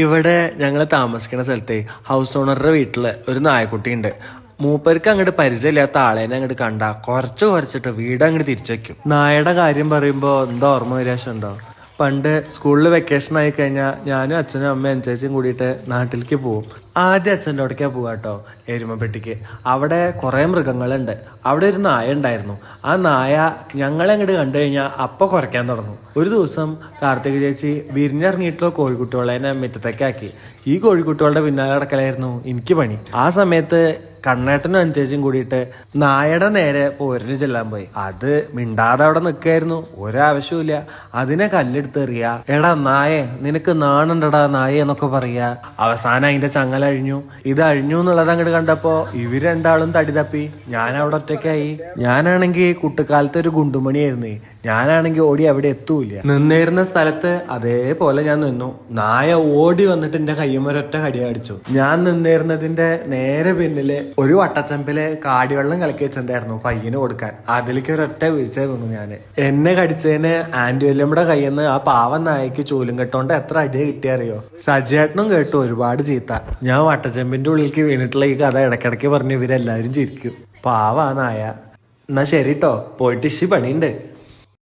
ഇവിടെ ഞങ്ങൾ താമസിക്കുന്ന സ്ഥലത്തെ ഹൗസ് ഓണറുടെ വീട്ടില് ഒരു നായക്കുട്ടി ഉണ്ട്. മൂപ്പർക്ക് അങ്ങോട്ട് പരിചയമില്ലാത്ത ആളേനെ അങ്ങോട്ട് കണ്ട കുറച്ചിട്ട് വീട് അങ്ങോട്ട് തിരിച്ചു വെക്കും. നായയുടെ കാര്യം പറയുമ്പോ എന്താ ഓർമ്മ വിരാശുണ്ടോ? പണ്ട് സ്കൂളിൽ വെക്കേഷൻ ആയി കഴിഞ്ഞാൽ ഞാനും അച്ഛനും അമ്മയും അനുസരിച്ചും കൂടിയിട്ട് നാട്ടിലേക്ക് പോവും. ആദ്യം അച്ഛൻ്റെ അവിടേക്കാണ് പോവുക കേട്ടോ, എരുമപ്പെട്ടിക്ക്. അവിടെ കുറേ മൃഗങ്ങളുണ്ട്. അവിടെ ഒരു നായ ഉണ്ടായിരുന്നു. ആ നായ ഞങ്ങളെ അങ്ങോട്ട് കണ്ടു കഴിഞ്ഞാൽ അപ്പം കുറയ്ക്കാൻ തുടങ്ങും. ഒരു ദിവസം കാർത്തിക ചേച്ചി വിരിഞ്ഞിറങ്ങിയിട്ടുള്ള കോഴിക്കുട്ടികളെ മുറ്റത്തേക്കാക്കി. ഈ കോഴിക്കുട്ടികളുടെ പിന്നാലെ നടക്കലായിരുന്നു എനിക്ക് പണി. ആ സമയത്ത് കണ്ണേട്ടനും അനുസരിച്ചും കൂടിയിട്ട് നായയുടെ നേരെ പോരിന് ചെല്ലാൻ പോയി. അത് മിണ്ടാതെ അവിടെ നിൽക്കായിരുന്നു, ഒരാവശ്യമില്ല. അതിനെ കല്ലെടുത്തെറിയ, എടാ നായേ നിനക്ക് നാണുണ്ടടാ നായേ എന്നൊക്കെ പറയാ. അവസാനം അതിന്റെ ചങ്ങല അഴിഞ്ഞു. ഇത് അഴിഞ്ഞു എന്നുള്ളത് അങ്ങോട്ട് കണ്ടപ്പോ ഇവര് രണ്ടാളും തടി തപ്പി. ഞാൻ അവിടെ ഒറ്റയ്ക്കായി. ഞാനാണെങ്കിൽ കുട്ടിക്കാലത്തെ ഒരു ഗുണ്ടുമണിയായിരുന്നു. ഞാനാണെങ്കിൽ ഓടി അവിടെ എത്തൂല. നിന്നിരുന്ന സ്ഥലത്ത് അതേപോലെ ഞാൻ നിന്നു. നായ ഓടി വന്നിട്ട് എന്റെ കയ്യുമൊരൊറ്റ കടി അടിച്ചു. ഞാൻ നിന്നിരുന്നതിന്റെ നേരെ പിന്നില് ഒരു വട്ടച്ചമ്പില് കാടിവെള്ളം കലക്കി വെച്ചിട്ടുണ്ടായിരുന്നു പയ്യന് കൊടുക്കാൻ. അതിലേക്ക് ഒരൊറ്റ വീഴ്ച വീണു ഞാന്. എന്നെ കടിച്ചതിന് ആന്റി വല്യമ്മയുടെ കയ്യിൽ നിന്ന് ആ പാവം നായക്ക് ചൂലും കെട്ടോണ്ട് എത്ര അടിയ കിട്ടിയറിയോ? സജിയേട്ടനും കേട്ടു ഒരുപാട് ചീത്ത. ഞാൻ വട്ടച്ചമ്പിന്റെ ഉള്ളിലേക്ക് വീണിട്ടുള്ള ഈ കഥ ഇടയ്ക്കിടയ്ക്ക് പറഞ്ഞു ഇവരെല്ലാരും ചിരിക്കും. പാവാ നായ. എന്നാ ശരി ട്ടോ, പോയിട്ട് ഇശി പണിയുണ്ട്.